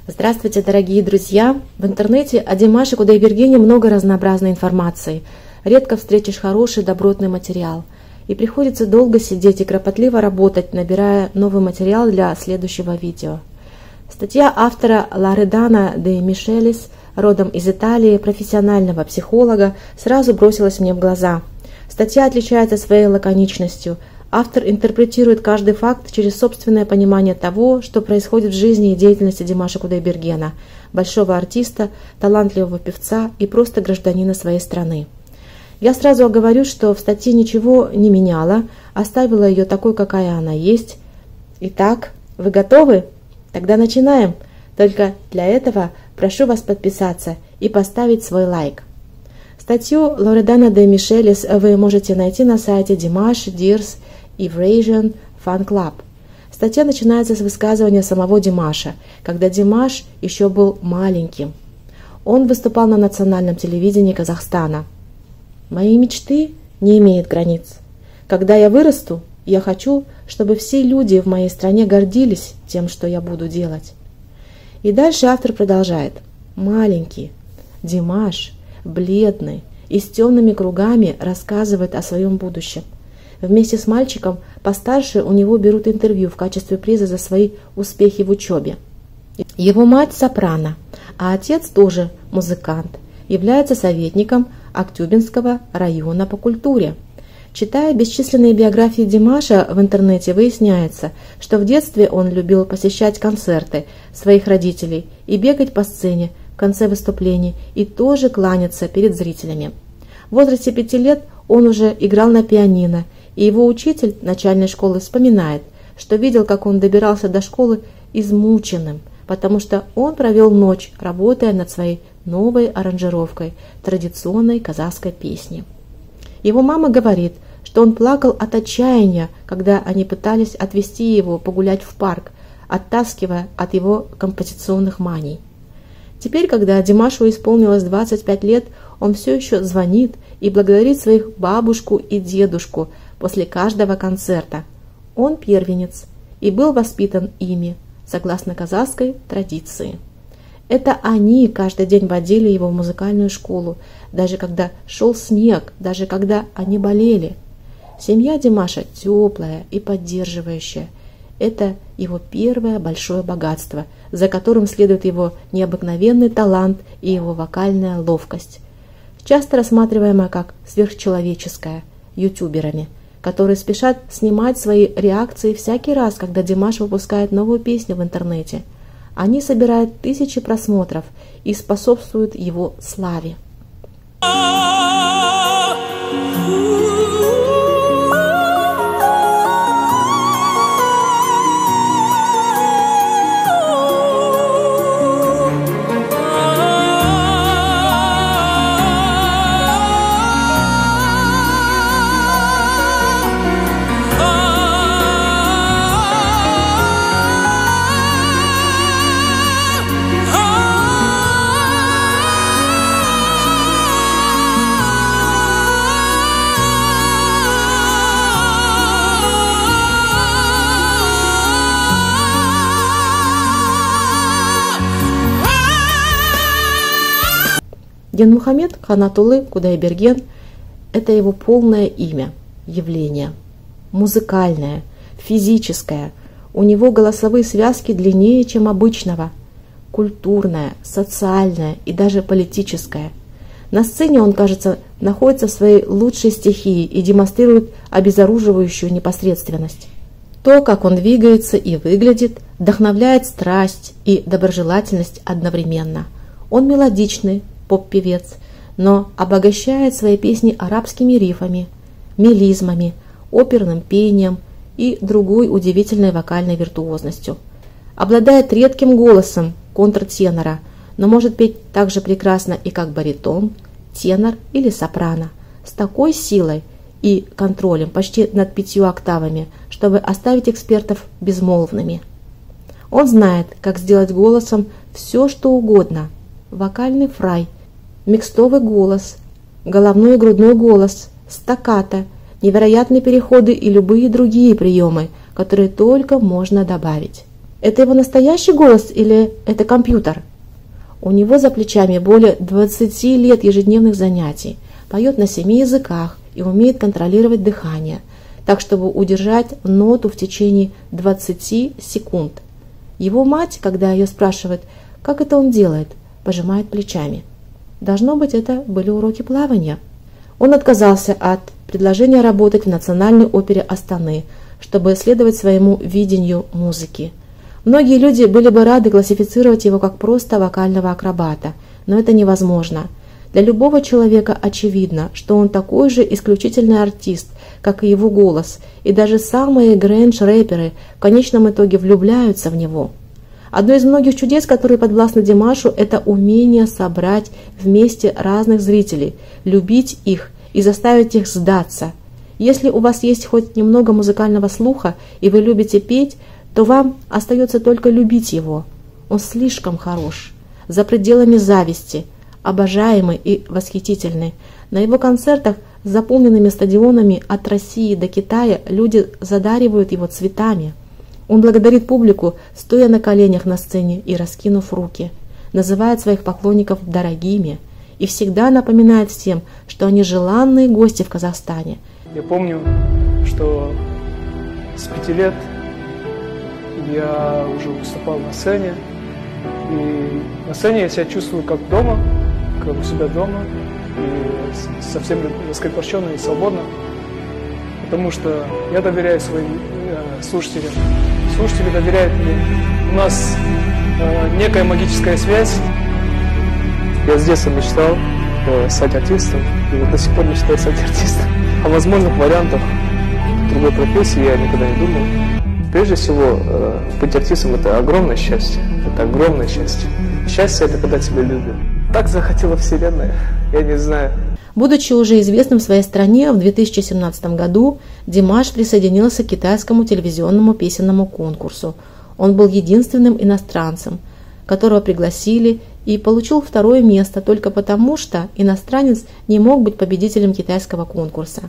Здравствуйте, дорогие друзья! В интернете о Димаше Кудайбергене много разнообразной информации. Редко встретишь хороший, добротный материал. И приходится долго сидеть и кропотливо работать, набирая новый материал для следующего видео. Статья автора Лоредано де Мишелис, родом из Италии, профессионального психолога, сразу бросилась мне в глаза. Статья отличается своей лаконичностью. Автор интерпретирует каждый факт через собственное понимание того, что происходит в жизни и деятельности Димаша Кудайбергена, большого артиста, талантливого певца и просто гражданина своей страны. Я сразу оговорюсь, что в статье ничего не меняла, оставила ее такой, какая она есть. Итак, вы готовы? Тогда начинаем. Только для этого прошу вас подписаться и поставить свой лайк. Статью Лоредано де Мишелис вы можете найти на сайте Dimash Dears Eurasian Fan Club. Статья начинается с высказывания самого Димаша, когда Димаш еще был маленьким. Он выступал на национальном телевидении Казахстана. «Мои мечты не имеют границ. Когда я вырасту, я хочу, чтобы все люди в моей стране гордились тем, что я буду делать». И дальше автор продолжает. Маленький Димаш, бледный и с темными кругами, рассказывает о своем будущем. Вместе с мальчиком постарше у него берут интервью в качестве приза за свои успехи в учебе. Его мать сопрано, а отец тоже музыкант, является советником Актюбинского района по культуре. Читая бесчисленные биографии Димаша в интернете, выясняется, что в детстве он любил посещать концерты своих родителей и бегать по сцене в конце выступлений и тоже кланяться перед зрителями. В возрасте 5 лет он уже играл на пианино, и его учитель начальной школы вспоминает, что видел, как он добирался до школы измученным, потому что он провел ночь, работая над своей новой аранжировкой традиционной казахской песни. Его мама говорит, что он плакал от отчаяния, когда они пытались отвезти его погулять в парк, оттаскивая от его композиционных маний. Теперь, когда Димашу исполнилось 25 лет, он все еще звонит и благодарит своих бабушку и дедушку после каждого концерта. Он первенец и был воспитан ими, согласно казахской традиции. Это они каждый день водили его в музыкальную школу, даже когда шел снег, даже когда они болели. Семья Димаша теплая и поддерживающая. Это его первое большое богатство, за которым следует его необыкновенный талант и его вокальная ловкость, часто рассматриваемая как сверхчеловеческая ютуберами, которые спешат снимать свои реакции всякий раз, когда Димаш выпускает новую песню в интернете. Они собирают тысячи просмотров и способствуют его славе. Динмухамед Ханатуллы Кудайберген – это его полное имя, явление. Музыкальное, физическое. У него голосовые связки длиннее, чем обычного. Культурное, социальное и даже политическое. На сцене он, кажется, находится в своей лучшей стихии и демонстрирует обезоруживающую непосредственность. То, как он двигается и выглядит, вдохновляет страсть и доброжелательность одновременно. Он мелодичный, поп-певец, но обогащает свои песни арабскими рифами, мелизмами, оперным пением и другой удивительной вокальной виртуозностью. Обладает редким голосом контртенора, но может петь так же прекрасно и как баритон, тенор или сопрано, с такой силой и контролем почти над 5 октавами, чтобы оставить экспертов безмолвными. Он знает, как сделать голосом все, что угодно. Вокальный фрай, микстовый голос, головной и грудной голос, стаккато, невероятные переходы и любые другие приемы, которые только можно добавить. Это его настоящий голос или это компьютер? У него за плечами более 20 лет ежедневных занятий, поет на 7 языках и умеет контролировать дыхание, так чтобы удержать ноту в течение 20 секунд. Его мать, когда ее спрашивают, как это он делает, пожимает плечами. Должно быть, это были уроки плавания. Он отказался от предложения работать в Национальной опере Астаны, чтобы следовать своему видению музыки. Многие люди были бы рады классифицировать его как просто вокального акробата, но это невозможно. Для любого человека очевидно, что он такой же исключительный артист, как и его голос, и даже самые грэндж-рэперы в конечном итоге влюбляются в него. Одно из многих чудес, которые подвластны Димашу, это умение собрать вместе разных зрителей, любить их и заставить их сдаться. Если у вас есть хоть немного музыкального слуха и вы любите петь, то вам остается только любить его. Он слишком хорош, за пределами зависти, обожаемый и восхитительный. На его концертах с заполненными стадионами от России до Китая люди задаривают его цветами. Он благодарит публику, стоя на коленях на сцене и раскинув руки, называет своих поклонников дорогими и всегда напоминает всем, что они желанные гости в Казахстане. Я помню, что с 5 лет я уже выступал на сцене, и на сцене я себя чувствую как дома, как у себя дома, и совсем раскрепощенно и свободно, потому что я доверяю своим слушателям, слушатели доверяют мне. У нас некая магическая связь. Я с детства мечтал стать артистом, и вот до сих пор мечтаю стать артистом. О возможных вариантах другой профессии я никогда не думал. Прежде всего, быть артистом – это огромное счастье. Это огромное счастье. Счастье – это когда тебя любят. Так захотела Вселенная, я не знаю. Будучи уже известным в своей стране, в 2017 году Димаш присоединился к китайскому телевизионному песенному конкурсу. Он был единственным иностранцем, которого пригласили, и получил 2-е место только потому, что иностранец не мог быть победителем китайского конкурса.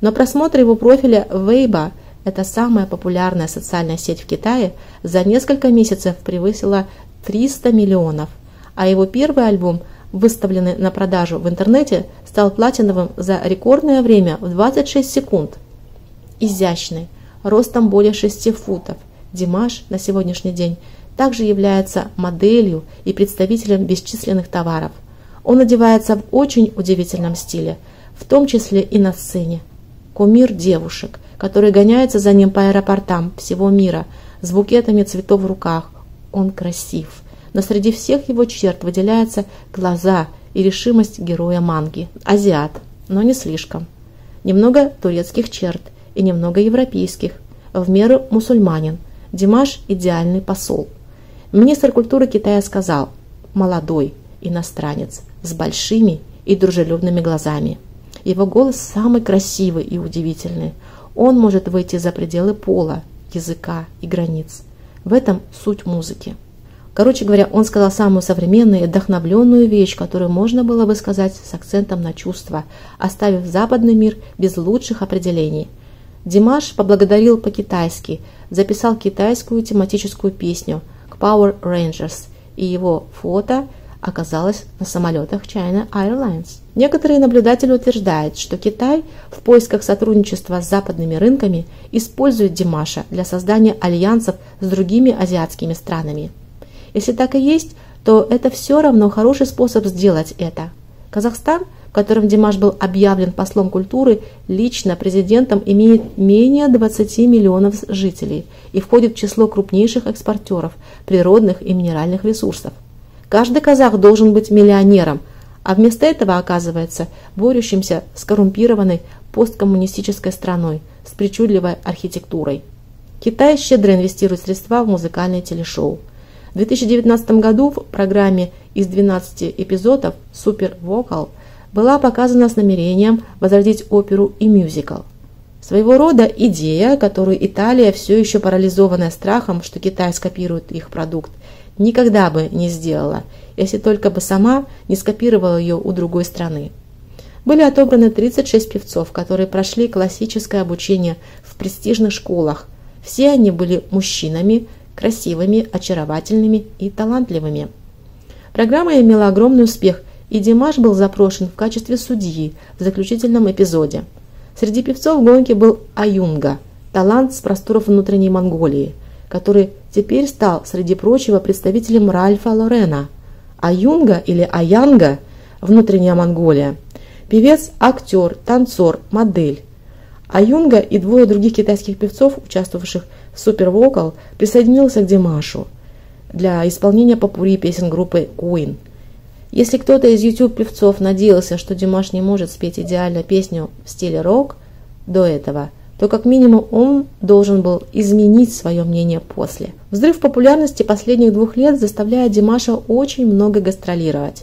Но просмотр его профиля Weibo, это самая популярная социальная сеть в Китае, за несколько месяцев превысила 300 миллионов, а его первый альбом, выставленный на продажу в интернете, стал платиновым за рекордное время в 26 секунд. Изящный, ростом более 6 футов, Димаш на сегодняшний день также является моделью и представителем бесчисленных товаров. Он одевается в очень удивительном стиле, в том числе и на сцене. Кумир девушек, которые гоняются за ним по аэропортам всего мира с букетами цветов в руках. Он красив, но среди всех его черт выделяются глаза и решимость героя манги. Азиат, но не слишком. Немного турецких черт и немного европейских, в меру мусульманин. Димаш – идеальный посол. Министр культуры Китая сказал: молодой иностранец с большими и дружелюбными глазами. Его голос самый красивый и удивительный. Он может выйти за пределы пола, языка и границ. В этом суть музыки. Короче говоря, он сказал самую современную и вдохновленную вещь, которую можно было бы сказать с акцентом на чувства, оставив западный мир без лучших определений. Димаш поблагодарил по-китайски, записал китайскую тематическую песню к Power Rangers, и его фото оказалось на самолетах China Airlines. Некоторые наблюдатели утверждают, что Китай в поисках сотрудничества с западными рынками использует Димаша для создания альянсов с другими азиатскими странами. Если так и есть, то это все равно хороший способ сделать это. Казахстан, в котором Димаш был объявлен послом культуры, лично президентом имеет менее 20 миллионов жителей и входит в число крупнейших экспортеров природных и минеральных ресурсов. Каждый казах должен быть миллионером, а вместо этого оказывается борющимся с коррумпированной посткоммунистической страной с причудливой архитектурой. Китай щедро инвестирует средства в музыкальные телешоу. В 2019 году в программе из 12 эпизодов «Супер Вокал» была показана с намерением возродить оперу и мюзикл. Своего рода идея, которую Италия, все еще парализованная страхом, что Китай скопирует их продукт, никогда бы не сделала, если только бы сама не скопировала ее у другой страны. Были отобраны 36 певцов, которые прошли классическое обучение в престижных школах. Все они были мужчинами, красивыми, очаровательными и талантливыми. Программа имела огромный успех, и Димаш был запрошен в качестве судьи в заключительном эпизоде. Среди певцов в гонке был Аюнга, талант с просторов внутренней Монголии, который теперь стал, среди прочего, представителем Ральфа Лорена. Аюнга или Аянга – внутренняя Монголия. Певец, актер, танцор, модель. Аюнга и двое других китайских певцов, участвовавших в Super Vocal, присоединился к Димашу для исполнения попурри песен группы Queen. Если кто-то из YouTube-певцов надеялся, что Димаш не может спеть идеально песню в стиле рок до этого, то как минимум он должен был изменить свое мнение после. Взрыв популярности последних 2 лет заставляет Димаша очень много гастролировать,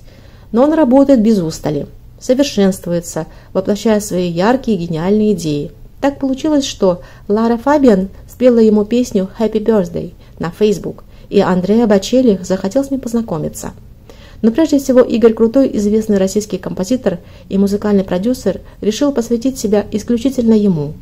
но он работает без устали, совершенствуется, воплощая свои яркие и гениальные идеи. Так получилось, что Лара Фабиан спела ему песню «Happy Birthday» на Facebook, и Андреа Бочелли захотел с ним познакомиться. Но прежде всего Игорь Крутой, известный российский композитор и музыкальный продюсер, решил посвятить себя исключительно ему.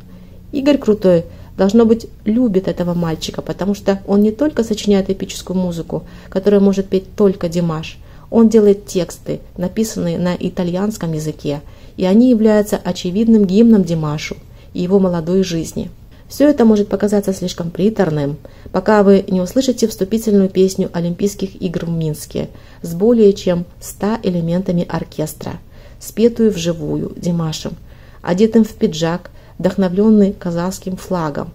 Игорь Крутой, должно быть, любит этого мальчика, потому что он не только сочиняет эпическую музыку, которую может петь только Димаш, он делает тексты, написанные на итальянском языке, и они являются очевидным гимном Димашу и его молодой жизни. Все это может показаться слишком приторным, пока вы не услышите вступительную песню Олимпийских игр в Минске с более чем 100 элементами оркестра, спетую вживую Димашем, одетым в пиджак, вдохновленный казахским флагом.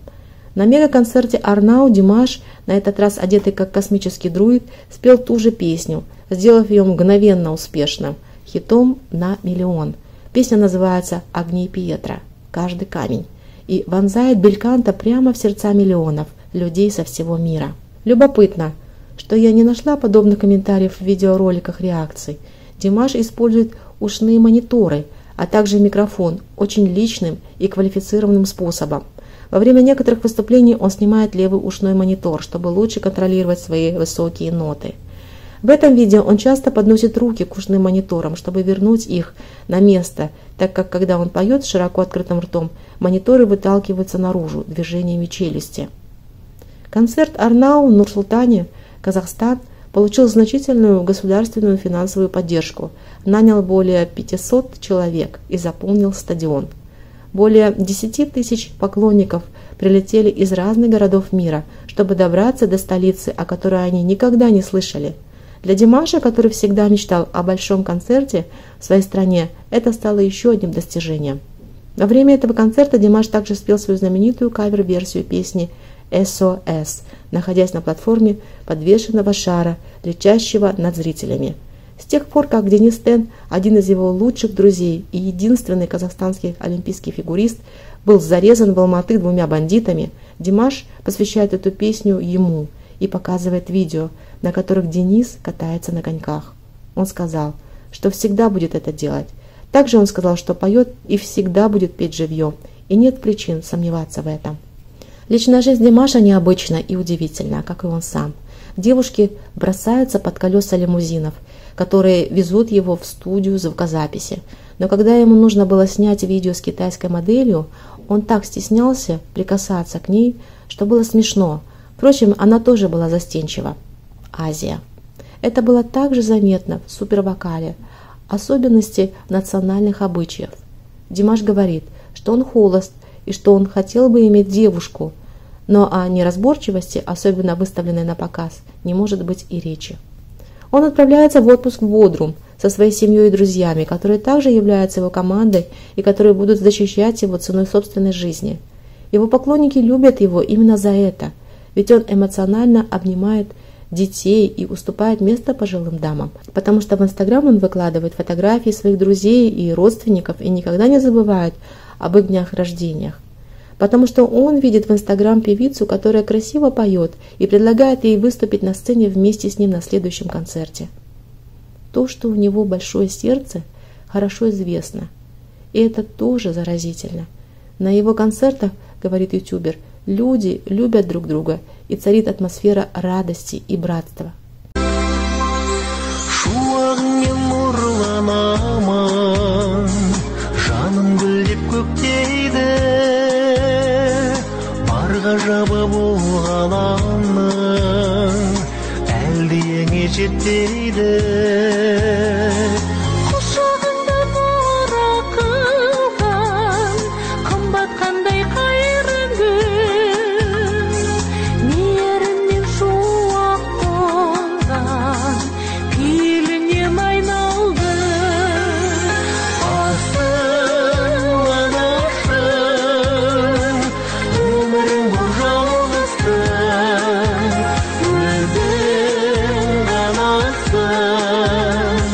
На мегаконцерте Арнау Димаш, на этот раз одетый как космический друид, спел ту же песню, сделав ее мгновенно успешным, хитом на миллион. Песня называется «Огни Пьетро. Каждый камень» и вонзает бельканто прямо в сердца миллионов людей со всего мира. Любопытно, что я не нашла подобных комментариев в видеороликах реакций. Димаш использует ушные мониторы, а также микрофон очень личным и квалифицированным способом. Во время некоторых выступлений он снимает левый ушной монитор, чтобы лучше контролировать свои высокие ноты. В этом видео он часто подносит руки к ушным мониторам, чтобы вернуть их на место, так как когда он поет с широко открытым ртом, мониторы выталкиваются наружу движениями челюсти. Концерт Арнау в Нур-Султане, Казахстан, получил значительную государственную финансовую поддержку, нанял более 500 человек и заполнил стадион. Более 10 тысяч поклонников прилетели из разных городов мира, чтобы добраться до столицы, о которой они никогда не слышали. Для Димаша, который всегда мечтал о большом концерте в своей стране, это стало еще одним достижением. Во время этого концерта Димаш также спел свою знаменитую кавер-версию песни «SOS», находясь на платформе подвешенного шара, летящего над зрителями. С тех пор, как Денис Тен, один из его лучших друзей и единственный казахстанский олимпийский фигурист, был зарезан в Алматы 2 бандитами, Димаш посвящает эту песню ему и показывает видео, на которых Денис катается на коньках. Он сказал, что всегда будет это делать. Также он сказал, что поет и всегда будет петь живьем, и нет причин сомневаться в этом. Личная жизнь Димаша необычна и удивительна, как и он сам. Девушки бросаются под колеса лимузинов, которые везут его в студию звукозаписи. Но когда ему нужно было снять видео с китайской моделью, он так стеснялся прикасаться к ней, что было смешно. Впрочем, она тоже была застенчива. Азия. Это было также заметно в супервокале, особенности национальных обычаев. Димаш говорит, что он холост и что он хотел бы иметь девушку, но о неразборчивости, особенно выставленной на показ, не может быть и речи. Он отправляется в отпуск в Бодрум со своей семьей и друзьями, которые также являются его командой и которые будут защищать его ценой собственной жизни. Его поклонники любят его именно за это, ведь он эмоционально обнимает детей и уступает место пожилым дамам, потому что в Инстаграм он выкладывает фотографии своих друзей и родственников и никогда не забывает об их днях рождениях, потому что он видит в Инстаграм певицу, которая красиво поет и предлагает ей выступить на сцене вместе с ним на следующем концерте. То, что у него большое сердце, хорошо известно, и это тоже заразительно. На его концертах, говорит ютубер, люди любят друг друга, и царит атмосфера радости и братства. Жабы болғанамның дейді құшағында нұра қылған қымбат қандай қайран гүл мейірімнен шуақ толған пейілінен айналды асылын ашып өмірің бұл жалғыздың өзің ғанасың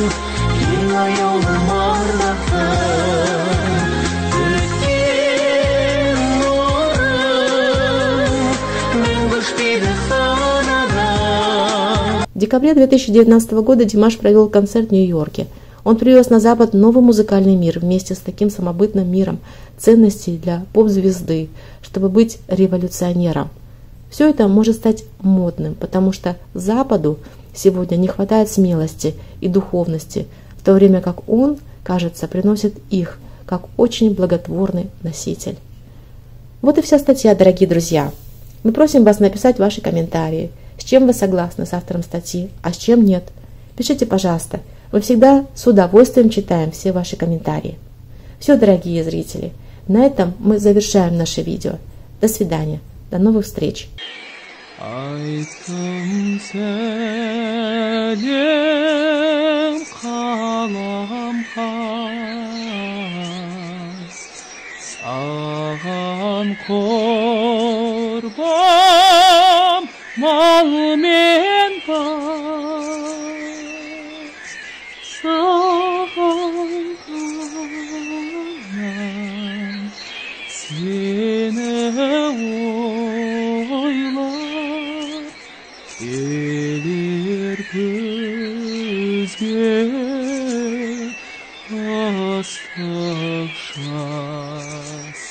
ең аяулым ардақтың өткен нұрың мәңгі өшпейді санада. В декабре 2019 года Димаш провел концерт в Нью-Йорке. Он привез на Запад новый музыкальный мир вместе с таким самобытным миром ценностей для поп-звезды, чтобы быть революционером. Все это может стать модным, потому что Западу сегодня не хватает смелости и духовности, в то время как он, кажется, приносит их, как очень благотворный носитель. Вот и вся статья, дорогие друзья. Мы просим вас написать ваши комментарии, с чем вы согласны с автором статьи, а с чем нет. Пишите, пожалуйста. Мы всегда с удовольствием читаем все ваши комментарии. Все, дорогие зрители, на этом мы завершаем наше видео. До свидания. До новых встреч. Айтым сәлем қаламқас саған құрбан мал мен бас саған ғана сені ойлап келер көзге ыстық жас.